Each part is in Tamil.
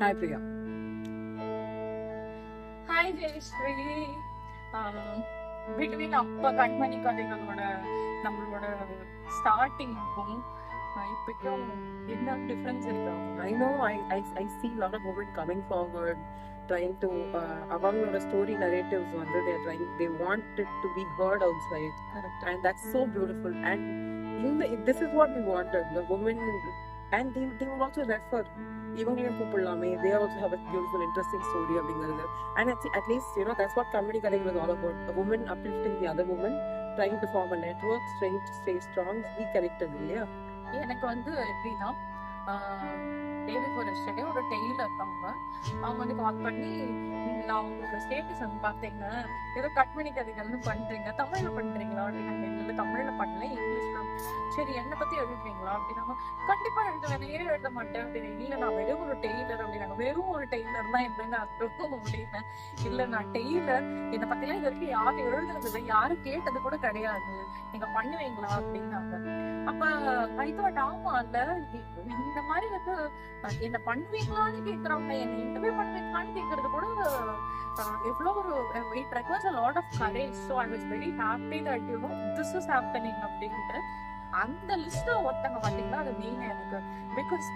Hi Priya. Hi Jayashree. Between அப்பா கண்மணி கதைகளோட நம்மளோட ஸ்டார்டிங்க்கும் இப்போக்கும் என்ன டிஃபரன்ஸ் இருக்கா? I know I see a lot of women coming forward trying to அவங்களோட story narratives வந்து they want it to be heard outside. Correct. And that's so beautiful. And this is what we wanted. The women, and they will also refer. இவங்களையும் கூப்பிடலாமே, they also have a beautiful interesting story அப்படிங்கிறது. And at least that's what comedy கதைகள் is all about. A woman uplifting the other woman, trying to form a network, trying to stay strong, be connected இல்லையா? எனக்கு வந்து எப்படின்னா டேவி ஃபாரஸ்டே ஒரு டெய்லர் அவங்க வந்து கால் பண்ணி நான் உங்களோட ஸ்டேட்டஸ் வந்து பார்த்தீங்க, ஏதோ கட்மணி கதைகள்னு பண்றீங்க, தமிழ்ல பண்றீங்களா அப்படின்னு. இல்லை தமிழ்ல பண்ணல, இங்கிலீஷ்ல. சரி என்னை பத்தி எழுதுவீங்களா அப்படின்னாங்க. கண்டிப்பா எழுதுவேன், ஏன் எழுத மாட்டேன் அப்படின்னு. இல்லை நான் வெறும் ஒரு டெய்லர் அப்படின்னாங்க. வெறும் ஒரு டெய்லர் தான் என்னன்னு அர்த்தம் அப்படின்னு. இல்லை நான் டெய்லர், என்னை பத்திலாம் இது வரைக்கும் யாரும் எழுதுறது இல்லை, யாரும் கேட்டது கூட கிடையாது, நீங்க பண்ணுவீங்களா அப்படின்னாங்க. அப்ப ஐ தாட் ஆமா இல்ல, இந்த மாதிரி வந்து என்ன பண்ணுவீங்களான்னு கேக்குறவங்க என்ன இன்டர்வியூ பண்ணுவீங்களான்னு கேக்குறது கூட எவ்வளோ ஒரு it requires a lot of courage. So I was very happy that this is happening அப்படின்ட்டு. அந்த லிஸ்ட் ஒருத்தங்க பாத்தீங்கன்னா அது நீங்க எனக்கு, because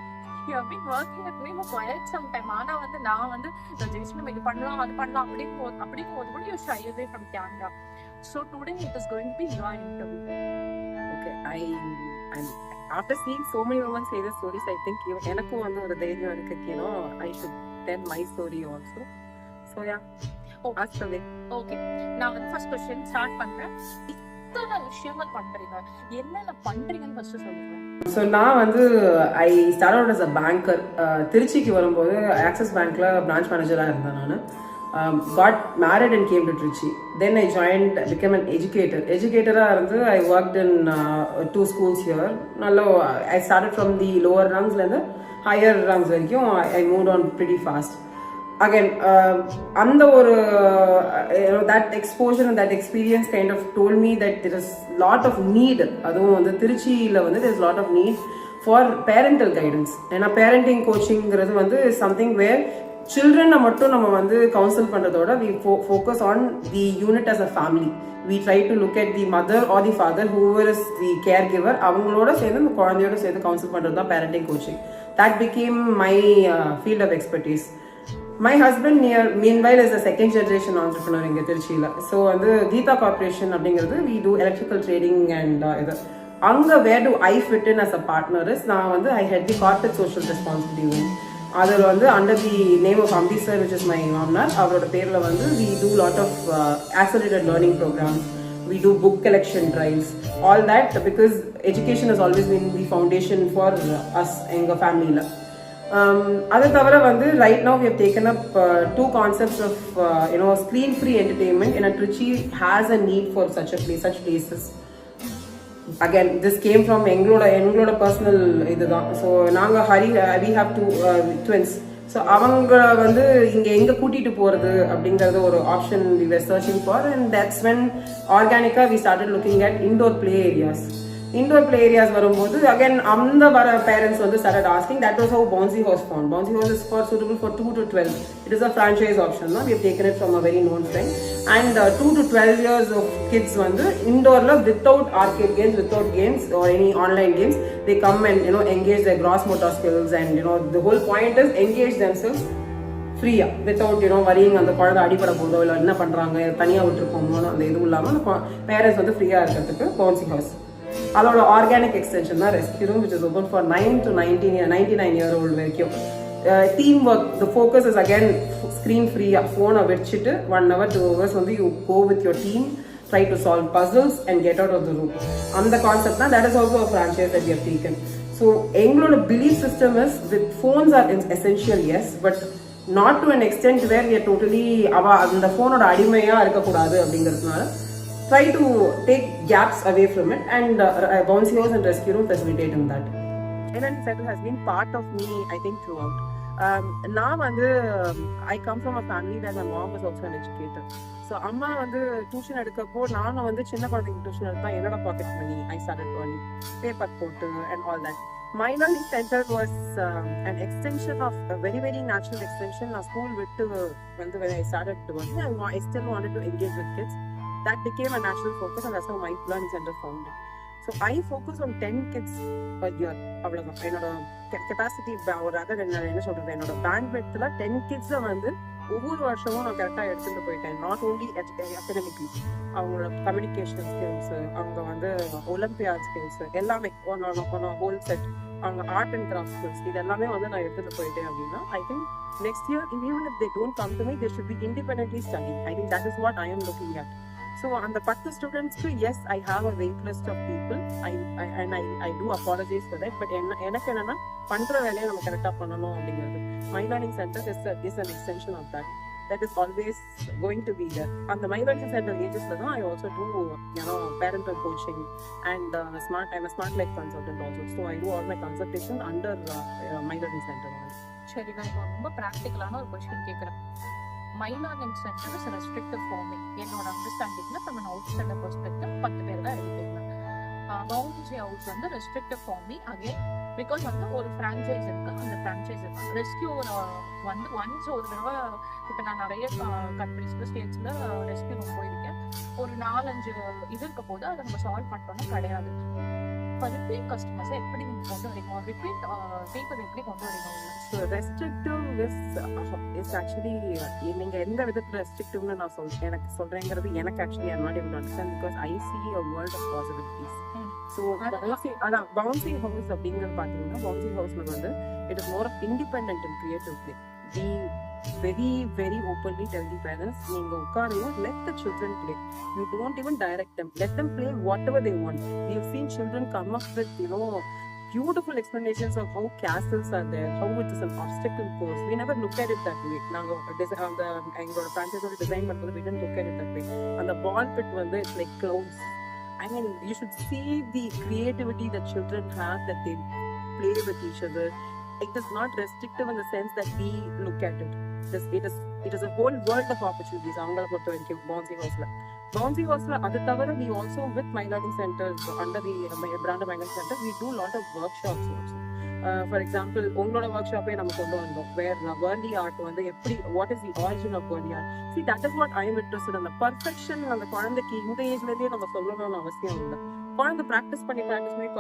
you have been working with me for quite some time. ஆனா வந்து நான் வந்து ஜெயிச்சு இது பண்ணலாம் அது பண்ணலாம் அப்படிங்கும்போது கூட you shy away from camera. So today it is going to be your interview. Okay, I'm after seeing so many women say the stories, I think எனக்கும் வந்து ஒரு தைரியம் இருக்கு, I should tell my story also. So yeah, ask away. Okay, நான் வந்து ஃபர்ஸ்ட் क्वेश्चन ஸ்டார்ட் பண்றேன். இத்தனை விஷயங்கள் பண்றீங்க, என்னென்ன பண்றீங்கன்னு ஃபர்ஸ்ட் சொல்லுங்க. ஸோ நான் வந்து I start out as a banker. திருச்சிக்கு வரும்போது ஆக்சிஸ் பேங்க்ல பிரான்ச் மேனேஜராக இருந்தேன் நான். got married and came to Trichy. Then I joined, became an educator. I worked in 2 schools here. I started from the lower rungs and the higher rungs. I moved on pretty fast. Again, that exposure and that experience kind of told me that there is lot of need. அதுவும் வந்து திருச்சியில் வந்து there is lot of need for parental guidance. ஏன்னா parenting coaching-ங்கிறது வந்து something where children மட்டும் நம்ம வந்து council பண்றதோட we focus on the unit as a family. We try to look at the mother or the father, whoever is the caregiver, அவங்களோட சேர்ந்து அந்த குழந்தையோட சேர்ந்து கவுன்சில் பண்றது தான் parenting coaching. That became my field of expertise. My husband meanwhile is a second generation entrepreneur in Tirchila. So வந்து Geetha Corporation அப்படிங்கிறது we do electrical trading and இது அங்க where do I fit in as a partner is நான் வந்து I had the corporate social responsibility wing. அதில் வந்து under the name of Ambi sir, which is my மாமனார், அவரோட பேரில் வந்து we do lot of accelerated learning programs, we do book collection drives, all that because education has always been the foundation for us எங்கள் ஃபேமிலியில். அதை தவிர வந்து right now we have taken up 2 concepts of screen free entertainment. In Trichy has a need for such places. Again, this came from எங்களோட personal இதுதான். ஸோ நாங்கள் we have 2 twins. ஸோ அவங்க வந்து இங்கே எங்கே கூட்டிகிட்டு போகிறது அப்படிங்கிறது ஒரு option we were searching for, and that's when organically we started looking at indoor play areas. வரும்போது again அந்த வர parents வந்து started asking. That was how Bouncy House found. Bouncy House is suitable for 2 to 12. It is a franchise option. We have taken it from a very known friend. And 2 to 12 years of kids வந்து indoorல without arcade games, without games or any online games, they come and engage their gross motor skills, and the whole point is engage themselves ஃப்ரீயா வித்தவுட் வரிங்க அந்த குழந்தை அடிப்பட போதோ இல்லை என்ன பண்ணுறாங்க தனியாக விட்டுருப்போமோ அந்த இதுவும் இல்லாமல் பேரண்ட்ஸ் வந்து ஃப்ரீயாக இருக்கிறதுக்கு பவுன்சி ஹவுஸ். அதோட ஆர்கானிக் எக்ஸ்டென்ஷன் தான் rescue room, which is open for 9 to 99-year-old வரைக்கும். Team work, the focus is again screen ஃப்ரீயாக ஃபோனை வச்சுட்டு 1 hour 2 hours வந்து you go with your team, try to solve puzzles and get out of the room. அந்த கான்செப்ட் தான், that is also a franchise that we have taken. So எங்களோட belief system is with phones R essential, yes, but not to an extent where we are totally அந்த ஃபோனோட அடிமையாக இருக்கக்கூடாது அப்படிங்கிறதுனால try to take gaps away from it, and Bouncy House and Rescue Room facilitate in that. NLP Cycle has been part of me, I think, throughout. நான் வந்து I come from a family where my mom was also an educator. So அம்மா வந்து டியூஷன் எடுக்கப்போ நானும் வந்து சின்ன குழந்தைங்க டியூஷன் எடுத்தா என்னோட pocket money I started earning, paper போட்டு and all that. My learning center was an extension of a very, very natural extension. Now, school when I started working, I still wanted to engage with kids. That became a natural focus, and that's how my learning center founded. So I focus on 10 kids per year. அவ்வளவுதான் என்னோட கெப்பாசிட்டி. ஒரு அதர் என்ன சொல்றது, என்னோட பேண்ட் விட்ல 10 கிட்ஸை வந்து ஒவ்வொரு வருஷமும் நான் கரெக்டாக எடுத்துட்டு போயிட்டேன். நாட் ஓன்லி அகடமிக்லி, அவங்களோட கம்யூனிகேஷன் ஸ்கில்ஸ், அவங்க வந்து ஒலிம்பியாட் ஸ்கில்ஸ் எல்லாமே ஹோல் செட், அவங்க ஆர்ட் அண்ட் கிராஃப்ட் ஸ்கில்ஸ், இது எல்லாமே வந்து நான் எடுத்துட்டு போயிட்டேன் அப்படின்னா I think next year even if they don't come to me, they should be independently studying. I think that is what I am looking at. So அந்த 10 ஸ்டூடெண்ட்ஸ்க்கு yes, I have a wait list of people. I do apologize for that. But எனக்கு என்னன்னா பண்ற வேலையை நம்ம கரெக்டாக பண்ணணும் அப்படிங்கிறது. My learning center is an extension of that. That is always going to be there. And the My Learning Center ages, I also do, parental coaching and I'm a smart life consultant also. So I do all my consultation under My Learning Center. சரி, நான் இப்போ ரொம்ப ப்ராக்டிக்கலான ஒரு கொஸ்டின் கேட்குறேன். My learning centre is restrictive for me. என்னோட அண்டர்ஸ்டாண்டிங்ல நம்ம அவுட் சைடர் பெர்ஸ்பெக்டிவ் 10 பேர் தான் எடுத்துக்கலாம். பவுண்டரி ஹவுஸ் வந்து restrictive for me again because வந்து ஒரு ஃப்ரான்ச்சைஸ் இருக்கு. அந்த ஃப்ரான்ச்சைஸ் இருக்கு ரெஸ்கியூ வந்து ஒன்ஸ் ஒரு தடவை இப்போ நான் நிறைய கண்ட்ரிஸ்ல ஸ்டேட்ஸ்ல ரெஸ்கியூ போயிருக்கேன். ஒரு 4-5 இது இருக்க போது அதை நம்ம சால்வ் பண்ணோம்னா கிடையாது. ரிப்பீட் கஸ்டமர்ஸை எப்படி நீங்க கொண்டு வரீங்க, ரிப்பீட் பீப்புள் எப்படி கொண்டு வரீங்க? ஸோ ரெஸ்ட்ரிக்டிவ் இஸ் ஆக்சுவலி நீங்க எந்த விதத்துல ரெஸ்ட்ரிக்டிவ்னு நான் எனக்கு சொல்றேங்கிறது எனக்கு actually I not able to understand because I see a world of possibilities. So bouncing house அப்படிங்கிறது பார்த்தீங்கன்னா பவுன்சிங் ஹவுஸ்ல வந்து it is more of independent and creative play. We very, very openly tell the parents, நீங்க உட்காருங்க, let the children play. You don't even direct them. Let them play whatever they want. We have seen children come up with, beautiful explanations of how castles are there, how it is an obstacle course. We never look at it that way. எங்களோட franchise design பண்ணும்போது we didn't look at it that way. And the ball pit வந்து it's like clouds. I mean, you should see the creativity that children have, that they play with each other. It is not restrictive in the sense that we look at it. It is a whole world of opportunities. அவங்கள பொறுத்த வரைக்கும் Bouncy House அது தவிர we also with My Learning Center under the brand of My Learning Center we do lot of workshops also. For example, உங்களோட workshop நம்ம கொண்டு வந்தோம் where Verni art வந்து எப்படி, what is the origin of Verni art. See, that is what I am interested in. The perfection அந்த குழந்தைக்கு இந்த ஏஜ்லயே நம்ம சொல்லணும்னு அவசியம் இல்லை. குழந்தை practice பண்ணி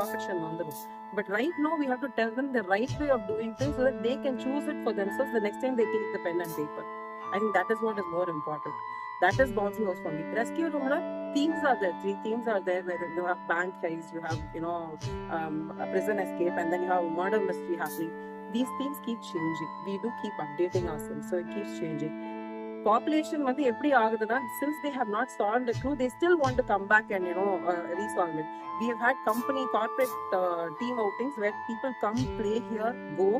perfection வந்துடும். But right now we have to tell them the right way of doing things so that they can choose it for themselves the next time they take the pen and paper. I think that is what is more important. That is Bouncy House for me. Rescue room themes are there. 3 themes are there where you have bank heist, you have a prison escape, and then you have murder mystery happening. These themes keep changing. We do keep updating ourselves, so it keeps changing. Population வந்து எப்படி ஆகுதுன்னா, since they have not solved the truth, they still want to come back and resolve it. We have had corporate team outings where people come, play here, go,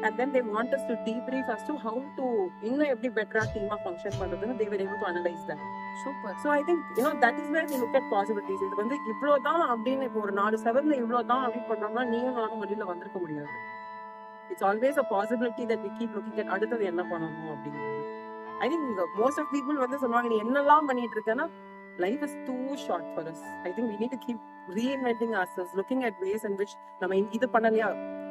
and then they want us to debrief as to how to இன்னும் எப்படி better team function பண்றதுன்னு they were able to analyze that. Super. So I think that is where we look at possibilities. இது வந்து இவ்வளவுதான் அப்படின்னு இப்போ ஒரு 4 செவர்ல இவ்வளவுதான் அப்படி பண்ணோம்னா நீயும் நானும் வெளியில வந்திருக்க முடியாது. It's always a possibility that we keep looking at அடுத்தது என்ன பண்ணணும் அப்படிங்கிறது. I think most of people வந்து சொல்லுவாங்க நீ என்னெல்லாம் பண்ணிட்டு இருக்கேன்னா life is too short for us. I think we need to keep reinventing ourselves, looking at ways in which நம்ம இது பண்ணலையா,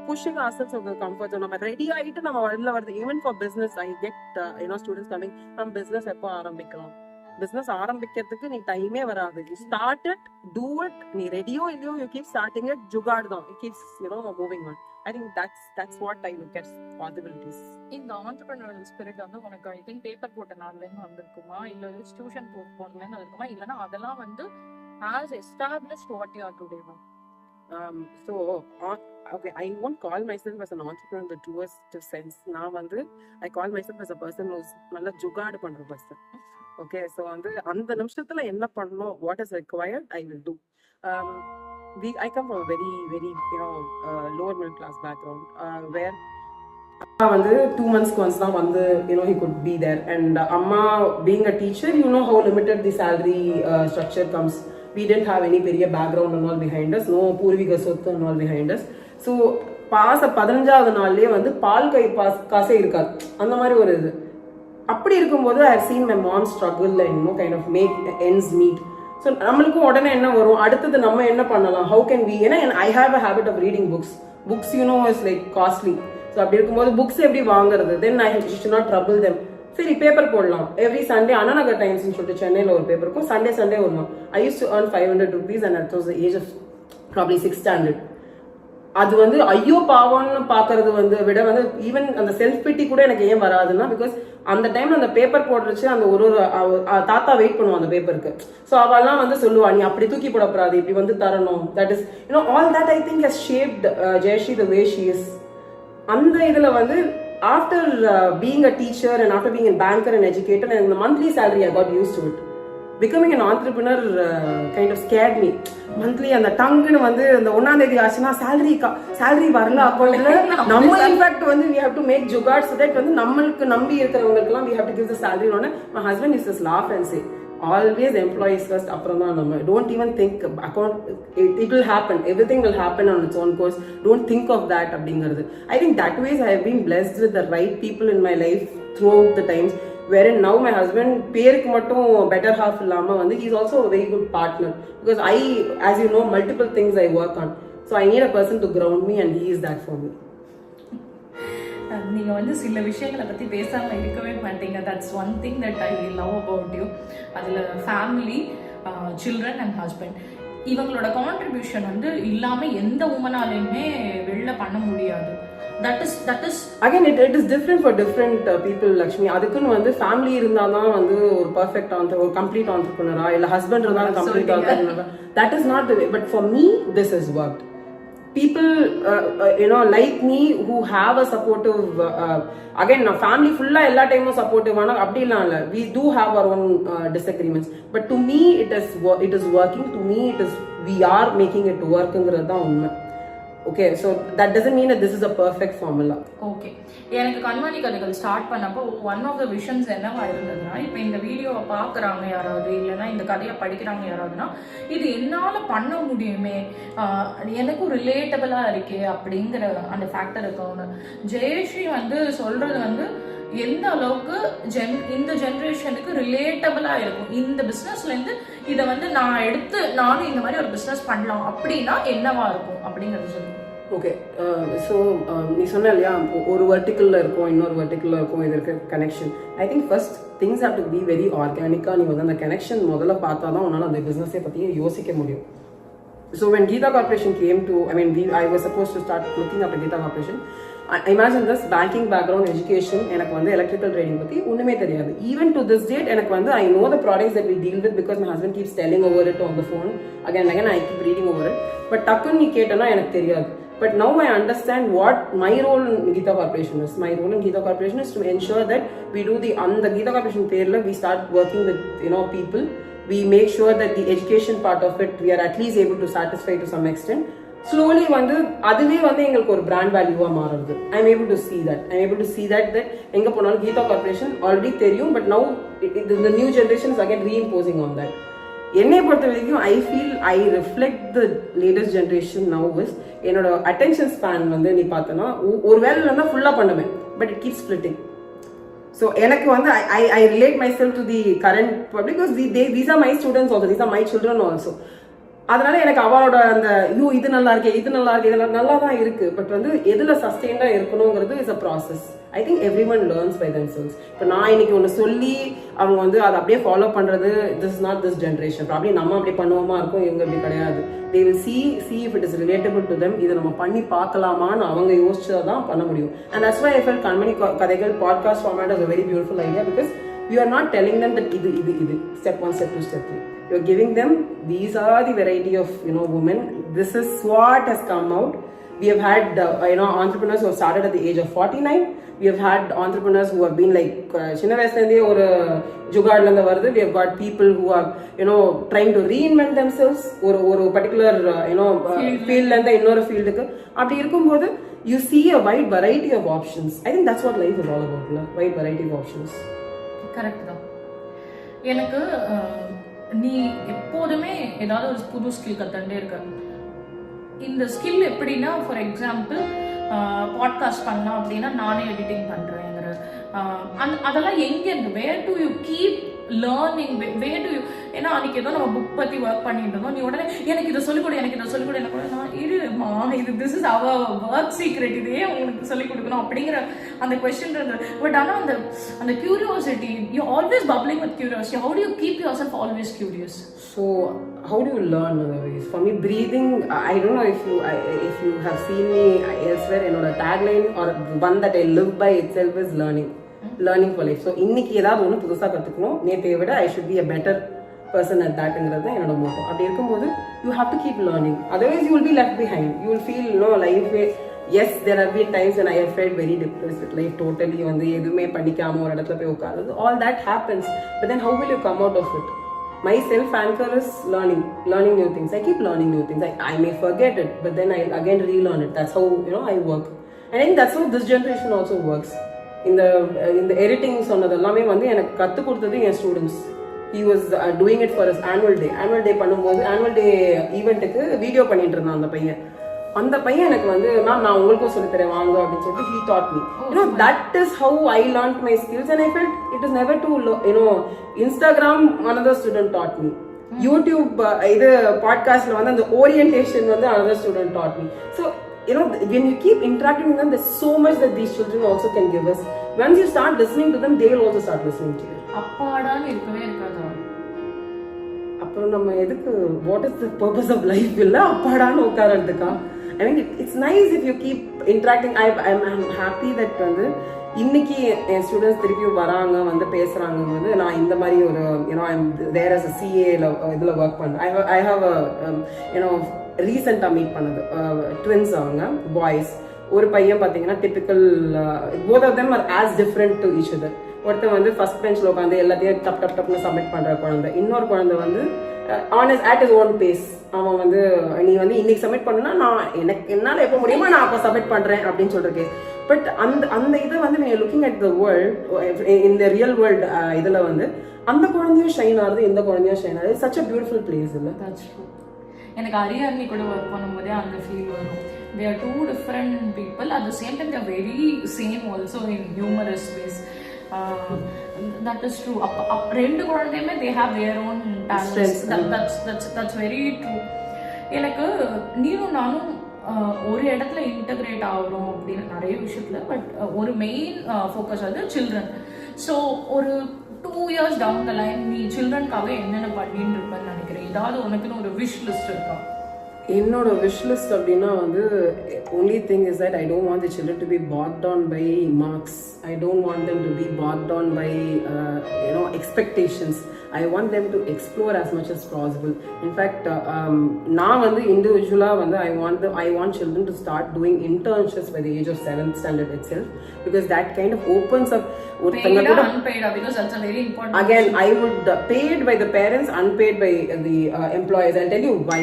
pushing ourselves of the comfort zone. நம்ம ரெடி ஆகிட்டு நம்ம வெளில வருது. Even for business, I get students coming from business. எப்போ ஆரம்பிக்கலாம், பிசினஸ் ஆரம்பிக்கிறதுக்கு நீ டைமே வராது. You start it, do it. நீ ரெடியோ இல்லையோ you keep starting it. ஜுகாடு தான். It keeps moving on. I think that's what I look at possibilities. இந்த entrepreneurial spirit வந்து உனக்கு ஐ திங்க் பேப்பர் போட்ட நாள்ல இருந்து வந்திருக்குமா, இல்ல டியூஷன் போறதுல இருந்து இருக்குமா, இல்லனா அதெல்லாம் வந்து as established what you are today? So okay, I won't call myself as an entrepreneur in the truest sense. நான் வந்து I call myself as a person who's நல்ல ஜுகாடு பண்ற person. Okay, so அந்த நிமிஷத்துல என்ன பண்ணணும், what is required, I will do. I come from a very, very lower middle class background where வந்து 2 months once தான் வந்து he could be there, and amma being a teacher, how limited the salary structure comes. We didn't have any பெரிய background and all behind us, no பூர்வீக சொத்து and all behind us. So பாஸ் 15வது நாள்லயே வந்து பால் கை காசே இருக்காது, அந்த மாதிரி ஒரு இது. அப்படி இருக்கும்போது I have seen my mom struggle and kind of make ends meet. So நம்மளுக்கும் உடனே என்ன வரும், அடுத்தது நம்ம என்ன பண்ணலாம், ஹவு கேன் வி, ஏன்னா I have a habit of reading books. Books is like costly. So அப்படி இருக்கும்போது புக்ஸ் எப்படி வாங்குறது, then I should not trouble them. சரி பேப்பர் போடலாம். எவ்ரி சண்டே அண்ணாநகர் டைம்ஸ்னு சொல்லிட்டு சென்னையில் ஒரு பேப்பர் இருக்கும், சண்டே வரும். I use to earn 500 rupees and at the age of probably 6th standard. அது வந்து ஐயோ பாவம்னு பாக்குறது விட ஈவன் அந்த செல்ஃப் பிட்டி கூட எனக்கு ஏன் வராதுன்னா, பிகாஸ் அந்த டைம்ல அந்த பேப்பர் போடுறச்சு அந்த ஒரு தாத்தா வெயிட் பண்ணுவான் அந்த பேப்பருக்கு. ஸோ அவெல்லாம் சொல்லுவா, நீ அப்படி தூக்கி போடக்கூடாது, இப்படி தரணும். That is all that I think has shaped Jayashree the way she is. அந்த இதுல after being a teacher and after being a banker and educator and monthly salary I got used to it. Becoming an entrepreneur kind of scared me. Monthly அந்த டங்குன்னு அந்த 1ஆம் தேதி ஆச்சுன்னா salary வரல அக்கௌண்ட்ல, நம்ம in fact we have to make jugaad so that நம்மளுக்கு நம்பி இருக்கிறவங்களுக்குலாம் we have to give the salary. My husband used to laugh and say, always employees first, அப்புறம் தான் நம்ம. Don't even think account, it will happen, everything will happen on its own course. Don't think of that அப்படிங்கிறது. I think that ways I have been blessed with the right people in my life throughout the times, wherein now my husband பேருக்கு மட்டும் better half இல்லாம he is also a very good partner, because I, as you know, multiple things I work on, so I need a person to ground me and he is that for me. நீங்க சில விஷயங்களை பத்தி பேசாம இருக்கவே மாட்டீங்க. That's one thing that I love about you. அதுல ஃபேமிலி, சில்ட்ரன் அண்ட் ஹஸ்பண்ட், இவங்களோட கான்ட்ரிபியூஷன் இல்லாம எந்த உமனாலையுமே வெளில பண்ண முடியாது. That is again it is different for different people, Lakshmi. அதுக்குன்னு ஃபேமிலி இருந்தாதான் ஒரு பெர்ஃபெக்ட் ஒரு கம்ப்ளீட் entrepreneur இல்ல ஹஸ்பண்ட் இருந்தாலும் complete entrepreneur. That is not the way, but for me this has worked. People like me who have a supportive again na family full ah ella time supportive ana appadila illa, we do have our own disagreements, but to me it is working. To me it is, we are making it work ங்கறதா உண்மை. Okay, so that doesn't mean that this is a perfect formula. Okay, எனக்கு கண்மணி கதைகள் ஸ்டார்ட் பண்ணப்போ ஒன் ஆஃப் த விஷன்ஸ் என்னவா இருந்ததுன்னா, இப்போ இந்த வீடியோவை பார்க்குறாங்க யாராவது, இல்லைன்னா இந்த கதையை படிக்கிறாங்க யாராவதுன்னா, இது என்னால் பண்ண முடியுமே, எனக்கும் ரிலேட்டபிளாக இருக்கே அப்படிங்கிற அந்த ஃபேக்டர் இருக்கவங்க. ஜெயஸ்ரீ சொல்றது எந்த அளவுக்கு இந்த ஜென்ரேஷனுக்கு ரிலேட்டபிளா இருக்கும். இந்த பிசினஸ்ல இருந்து இதை நான் எடுத்து நானும் இந்த மாதிரி ஒரு பிசினஸ் பண்ணலாம் அப்படின்னா என்னவா இருக்கும் அப்படிங்கிறது சொல்லுங்க. ஓகே, ஸோ நீ சொன்ன இல்லையா, ஒரு வெர்டிக்கல்ல இருக்கும், இன்னொரு வெர்டிக்கல்ல இருக்கும், இது இருக்க connection. I think first things have to be very ஆர்கானிக்கா. நீ அந்த கனெக்ஷன் முதல்ல பார்த்தா தான் உன்னால அந்த பிசினஸை பத்தி யோசிக்க முடியும். So when Geetha Corporation came to, I was supposed to start looking after Geetha Corporation. Imagine this, banking background, education, எனக்கு electrical trading பத்தி ஒண்ணுமே தெரியாது. Even to this date எனக்கு I know the products that we deal with because my husband keeps telling over it on the phone. Again I keep reading over it. But டக்குன்னு நீ கேட்டனா எனக்கு தெரியாது. But now I understand what my role in Geetha Corporation is. My role in Geetha Corporation is to ensure that we do the Geetha Corporation பேர்ல we start working with people. We make sure that the education part of it we are at least able to satisfy to some extent. Slowly அதுவே எங்களுக்கு ஒரு பிராண்ட் வேல்யூவா மாறுது. I'm able to see that எங்க போனாலும் Geetha Corporation already தெரியும், but now the new generation is again reimposing on that. என்னை பொறுத்த வரைக்கும் I feel I reflect the latest generation now with என்னோட attention span நீ பார்த்தனா ஒரு வேலையில இருந்தா ஃபுல்லா பண்ணுவேன், but it keeps splitting. So எனக்கு I relate myself to the current public because these are my students also, these are my children also. அதனால எனக்கு அவளோட அந்த இது நல்லா இருக்கு, இது நல்லா இருக்கு, இதெல்லாம் நல்லா தான் இருக்கு, பட் எதுல சஸ்டெயின்டா இருக்கணுங்கிறது is a process. I think every one learns by themselves. இப்போ நான் இன்னைக்கு ஒன்று சொல்லி அவங்க அதை அப்படியே ஃபாலோ பண்றது, this is not this generation. அப்படி நம்ம அப்படி பண்ணுவோமா இருக்கும், இவங்க அப்படி கிடையாது. they will see if it is relatable to them. இதை நம்ம பண்ணி பார்க்கலாமான்னு அவங்க யோசிச்சதான் பண்ண முடியும். And that's why I felt கண்மணி கதைகள் podcast format is a very beautiful idea, because you are not telling them that இது step 1, step 2, step 3. You're giving them, these are the variety of women, this is what has come out. We have had entrepreneurs who have started at the age of 49. We have had entrepreneurs who have been like சின்ன வயசுல இருந்தே ஒரு ஜுகாட்ல இருந்து வருது. We have got people who are trying to reinvent themselves ஒரு particular ஃபீல்ட்ல இருந்து இன்னொரு ஃபீல்டுக்கு. அப்படி இருக்கும்போது you see a wide variety of options. I think that's what life is all about, wide variety of options. Correct தான். எனக்கு நீ எப்போதுமே ஏதாவது ஒரு புது ஸ்கில் கத்துட்டே இருக்க. இந்த ஸ்கில் எப்படின்னா, ஃபார் எக்ஸாம்பிள் பாட்காஸ்ட் பண்ணலாம் அப்படின்னா நானே எடிட்டிங் பண்றேங்கிற அதெல்லாம் எங்க இருந்து, where do you keep learning way to you. ஏன்னா அன்னைக்கு ஏதோ நம்ம புக் பத்தி ஒர்க் பண்ணிட்டு இருந்தோம், நீ உடனே எனக்கு இதை சொல்லிக் கொடு, எனக்கு இதை சொல்லிக் கொடு, எனக்கு நான் இருமா இது this is our work secret, இதே உங்களுக்கு சொல்லிக் கொடுக்கணும் அப்படிங்கிற அந்த கொஸ்டின் இருந்தது. பட் ஆனால் அந்த curiosity, you always bubbling with curiosity. How to you keep your self always curious? So how do you learn otherwise? For me, breathing, I don't know if you have seen me elsewhere, என்னோட tagline or one that I live by itself is learning for life. So இன்னைக்கு ஏதாவது ஒன்று புதுசாக கற்றுக்கணும், நேற்றைய விட I should be a better person at thatங்கிறது தான் என்னோட மோட்டோ. அப்படி இருக்கும்போது you have to keep learning, otherwise you will be left behind. You will feel life, yes, there have been times when I have felt very depressed with life, totally வந்து எதுவுமே படிக்காம ஒரு இடத்துல போய் உட்காருது. All that happens, but then how will you come out of it? My self anchor is learning new things. I keep learning new things. I may forget it, but then I again relearn it. That's how I work. And I think that's how this generation also works. In the editing சொன்னதெல்லாமே வந்து எனக்கு கற்றுக் கொடுத்தது என் students. He was doing it for his annual day பண்ணும்போது annual day ஈவெண்ட்டுக்கு வீடியோ பண்ணிட்டு இருந்தான் அந்த பையன் எனக்கு வந்து மேம் நான் உங்களுக்கும் சொல்லித்தரேன் வாங்க அப்படின்னு சொல்லிட்டு he taught me. That is how I learned my skills, and I felt it is never too low. Instagram, another student taught me. YouTube இது பாட்காஸ்ட்ல வந்து அந்த ஓரியன்டேஷன் வந்து another student taught me. So when you keep interacting with them, there's so much that these children also can give us. Once you start listening to them, they will also start listening to you. அப்பாடான்னு இருக்கவே இருக்காதா? அப்புறம் நம்ம எதுக்கு what is the purpose of life இல்ல அப்பாடான்னு உட்காரதுக்கா? I mean it's nice if you keep interacting. I'm happy that வந்து இன்னைக்கு என் ஸ்டூடெண்ட்ஸ் திருப்பி வராங்க வந்து பேசுறாங்க வந்து நான் இந்த மாதிரி ஒரு I'm there as a CA இதுல ஒர்க் பண்றேன். I have a ரீசெண்டாக மீட் பண்ணது ட்வின்ஸ், அவங்க பாய்ஸ். ஒரு பையன் பார்த்தீங்கன்னா typical, both of them are as different to each other. ஒருத்தன் வந்து ஃபர்ஸ்ட் பெஞ்சில் உட்காந்து எல்லாத்தையும் டப்னு சப்மிட் பண்ணுற குழந்தை. இன்னொரு குழந்தை வந்து at his own pace. அவன் வந்து நீ வந்து இன்னைக்கு சப்மிட் பண்ணா நான் என்னால் எப்போ முடியுமோ நான் அப்போ சப்மிட் பண்ணுறேன் அப்படின்னு சொல்கிற கேஸ். பட் அந்த இதை வந்து நீ லுக்கிங் அட் த வேர்ல்ட் இந்த ரியல் வேர்ல்டு இதில் வந்து அந்த குழந்தையும் ஷைன் ஆகுது, இந்த குழந்தையும் ஷைன் ஆகுது. சச் அ பியூட்டிஃபுல் பிளேஸ் இல்லை? எனக்கு அரியர்னி கூட ஒர்க் பண்ணும்போதே அந்த ஃபீல் வரும். They are two different people, at the same time they are very same also in humorous ways. That is true. ரெண்டு குழந்தையுமே they have their own talents. That's very true. எனக்கு நீனும் நானும் ஒரு இடத்துல இன்டகிரேட் ஆகிறோம் அப்படின்னு நிறைய விஷயத்துல, பட் ஒரு மெயின் ஃபோக்கஸ் வந்து சில்ட்ரன். ஸோ ஒரு 2 years down the line நீ சில்ட்ரனுக்காக என்னென்ன பண்ணிட்டு இருப்பேன்னு நினைக்கிறேன்? ஏதாவது உனக்குன்னு ஒரு விஷ் லிஸ்ட் இருக்கா? என்னோட விஷ் லிஸ்ட் அப்படின்னா வந்து only thing is that I don't want the children to be bogged down by marks. I don't want them to be bogged down by expectations. I want them to explore as much as possible. In fact, நான் வந்து இண்டிவிஜுவலாக வந்து I want children to start doing internships by the age of 7th standard itself, because that kind of opens up. Paid or unpaid, because that's a very important again question. I would paid by the parents, unpaid by the employers. I'll tell you why.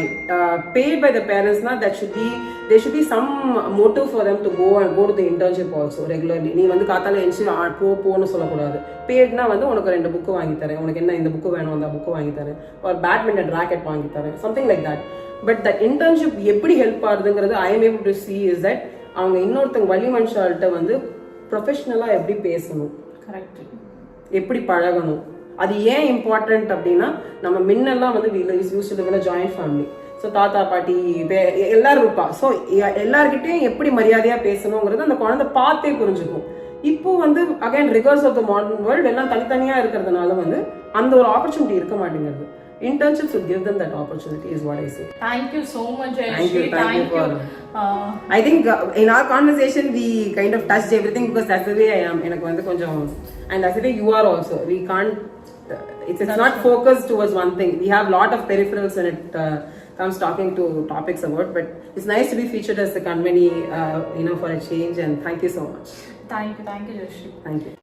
Paid by the parents, there should be some motive for them to go to the internship also regularly. நீ வந்து காத்தால எஞ்சி போன்னு சொல்லக்கூடாது. பேட்னா வந்து உனக்கு 2 புக்கு வாங்கி தரேன், உனக்கு என்ன இந்த புக்கு வேணும் அந்த புக்கு வாங்கி தரேன், ஒரு பேட்மிண்டன் ராக்கெட் வாங்கி தரேன், something like that. But the internship எப்படி ஹெல்ப் ஆகுதுங்கிறது I am able to see is that அவங்க இன்னொருத்தங்க வள்ளி மனுஷால்கிட்ட வந்து ப்ரொஃபஷ்னலாக எப்படி பேசணும், கரெக்ட், எப்படி பழகணும். அது ஏன் இம்பார்ட்டன்ட் அப்படின்னா நம்ம முன்னெல்லாம் வந்து use to live in a joint family. So தாத்தா பாட்டி எல்லாரும் இருப்பா. ஸோ எல்லார்கிட்டையும் எப்படி மரியாதையாக பேசணுங்கிறது அந்த குழந்தை பார்த்தே புரிஞ்சுக்கும். இப்போ வந்து again rigours of the modern world எல்லாம் தனித்தனியாக இருக்கிறதுனால வந்து அந்த ஒரு ஆப்பர்ச்சுனிட்டி இருக்க மாட்டேங்கிறது. Internships would give them that opportunity is what I say. Thank you so much, Jayashree. Thank you. I think in our conversation we kind of touched everything because that's the way I am. எனக்கு வந்து கொஞ்சம், and that's the way you are also. We can't, it's not focused towards one thing. We have lot of peripherals when it comes talking to topics about, but it's nice to be featured as the Kanmani for a change, and thank you so much. Thank you, Jayashree. Thank you.